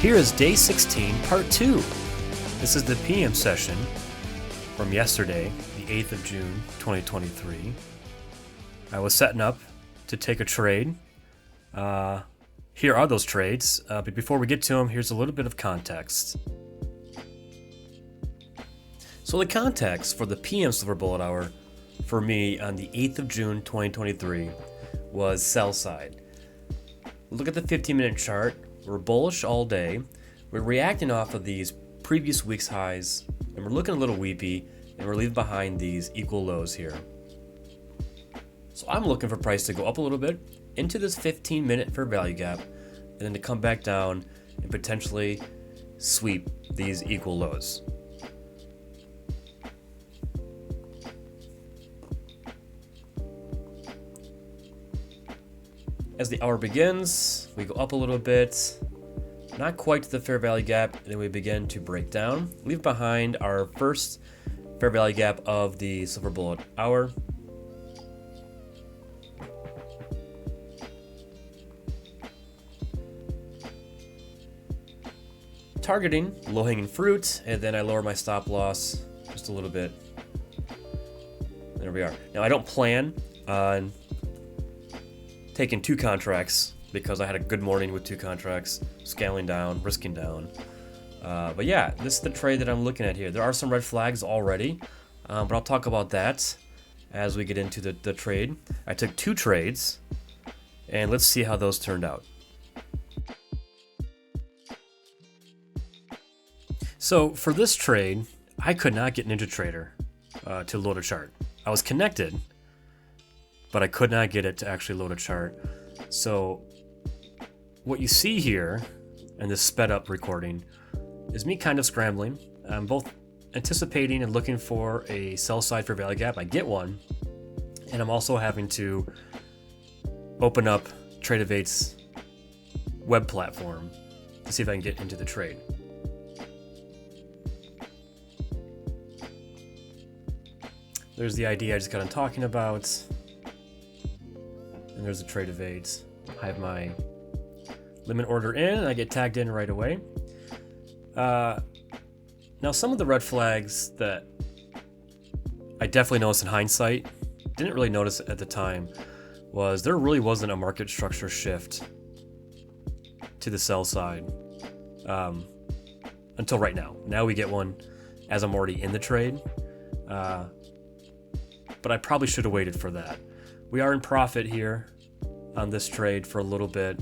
Here is day 16, part 2. This is the PM session from yesterday, the 8th of June, 2023. I was setting up to take a trade. Here are those trades, but before we get to them, here's a little bit of context. So the context for the PM Silver Bullet Hour for me on the 8th of June, 2023 was sell side. Look at the 15-minute chart. We're bullish all day. We're reacting off of these previous week's highs, and we're looking a little weepy, and we're leaving behind these equal lows here. So I'm looking for price to go up a little bit into this 15-minute fair value gap, and then to come back down and potentially sweep these equal lows. As the hour begins, we go up a little bit, not quite to the fair value gap, and then we begin to break down, leave behind our first fair value gap of the Silver Bullet Hour. Targeting low-hanging fruit, and then I lower my stop loss just a little bit. There we are. Now I don't plan on taking two contracts because I had a good morning with two contracts, scaling down, risking down. But yeah, this is the trade that I'm looking at here. There are some red flags already, but I'll talk about that as we get into the trade. I took two trades, and let's see how those turned out. So for this trade, I could not get NinjaTrader to load a chart. I was connected, but I could not get it to actually load a chart. So what you see here in this sped up recording is me kind of scrambling. I'm both anticipating and looking for a sell side fair value gap. I get one, and I'm also having to open up Trade-Avate's web platform to see if I can get into the trade. There's the ID I just got on talking about. And there's the Trade-Avate. I have my limit order in, and I get tagged in right away. Now, some of the red flags that I definitely noticed in hindsight, didn't really notice at the time, was there really wasn't a market structure shift to the sell side until right now. Now we get one as I'm already in the trade, but I probably should have waited for that. We are in profit here on this trade for a little bit,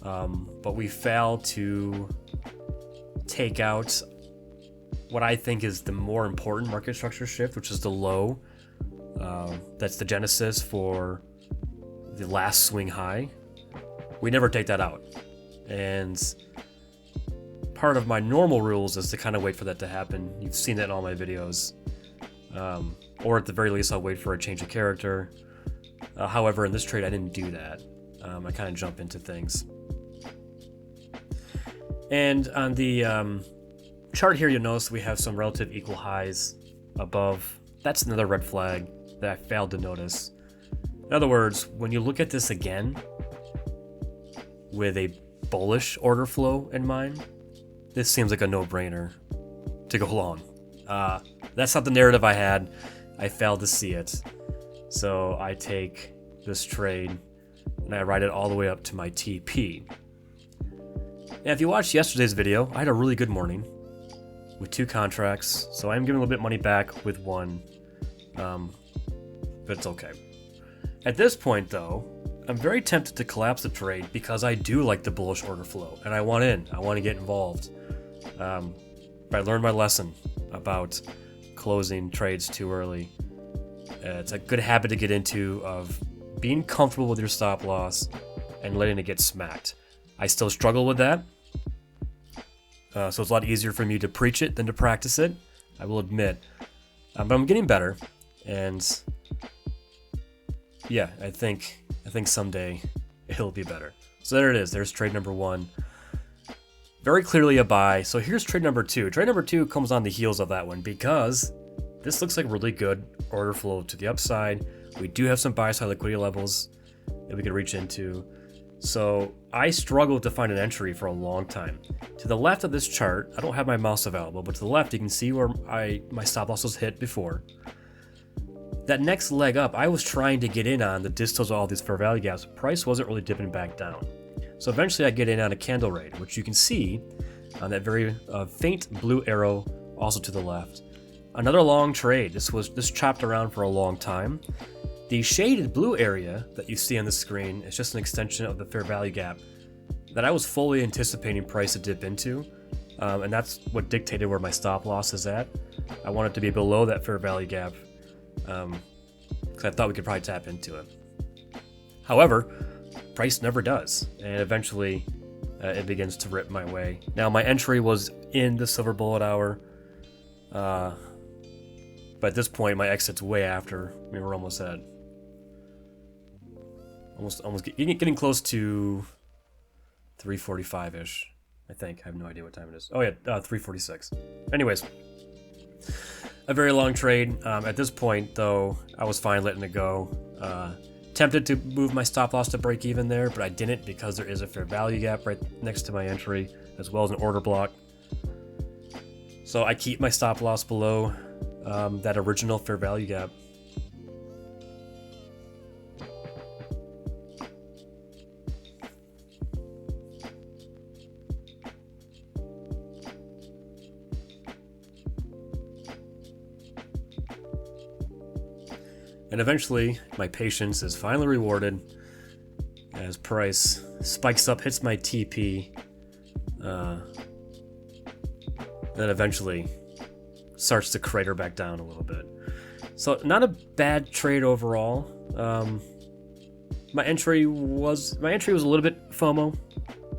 but we failed to take out what I think is the more important market structure shift, which is the low. That's the genesis for the last swing high. We never take that out. And part of my normal rules is to kind of wait for that to happen. You've seen that in all my videos. Or at the very least, I'll wait for a change of character. However, in this trade, I didn't do that. I kind of jump into things. And on the chart here, you'll notice we have some relative equal highs above. That's another red flag that I failed to notice. In other words, when you look at this again with a bullish order flow in mind, this seems like a no-brainer to go long. That's not the narrative I had. I failed to see it. So I take this trade and I ride it all the way up to my TP. Now, if you watched yesterday's video, I had a really good morning with two contracts. So I'm giving a little bit money back with one, but it's okay. At this point, though, I'm very tempted to collapse the trade because I do like the bullish order flow and I want in. I want to get involved. But I learned my lesson about closing trades too early. It's a good habit to get into of being comfortable with your stop loss and letting it get smacked. I still struggle with that. So it's a lot easier for me to preach it than to practice it, I will admit. But I'm getting better. And yeah, I think someday it'll be better. So there it is. There's trade number one. Very clearly a buy. So here's trade number two. Trade number two comes on the heels of that one because this looks like really good order flow to the upside. We do have some buy side liquidity levels that we could reach into. So I struggled to find an entry for a long time. To the left of this chart, I don't have my mouse available, but to the left you can see where my stop loss was hit before. That next leg up, I was trying to get in on the distals of all these fair value gaps. Price wasn't really dipping back down. So eventually I get in on a candle rate, which you can see on that very faint blue arrow also to the left. Another long trade. This chopped around for a long time. The shaded blue area that you see on the screen is just an extension of the fair value gap that I was fully anticipating price to dip into, and that's what dictated where my stop loss is at. I wanted to be below that fair value gap because I thought we could probably tap into it. However, price never does, and eventually it begins to rip my way. Now my entry was in the silver bullet hour, but at this point my exit's way after. I mean, we're almost at getting close to 3:45-ish, I think. I have no idea what time it is. Oh yeah, 3:46. Anyways, a very long trade. At this point, though, I was fine letting it go. Tempted to move my stop loss to break even there, but I didn't because there is a fair value gap right next to my entry, as well as an order block. So I keep my stop loss below that original fair value gap. And eventually, my patience is finally rewarded as price spikes up, hits my TP, then eventually starts to crater back down a little bit. So not a bad trade overall. My entry was a little bit FOMO,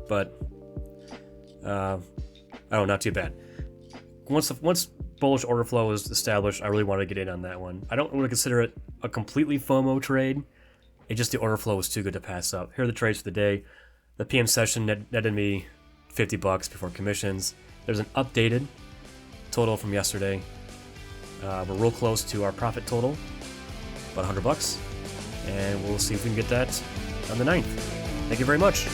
but I don't know, not too bad. Once bullish order flow was established, I really wanted to get in on that one. I don't want to consider it a completely FOMO trade. It just, the order flow was too good to pass up. Here are the trades for the day. The PM session netted me $50 before commissions. There's an updated total from yesterday. We're real close to our profit total, about $100, and we'll see if we can get that on the 9th. Thank you very much.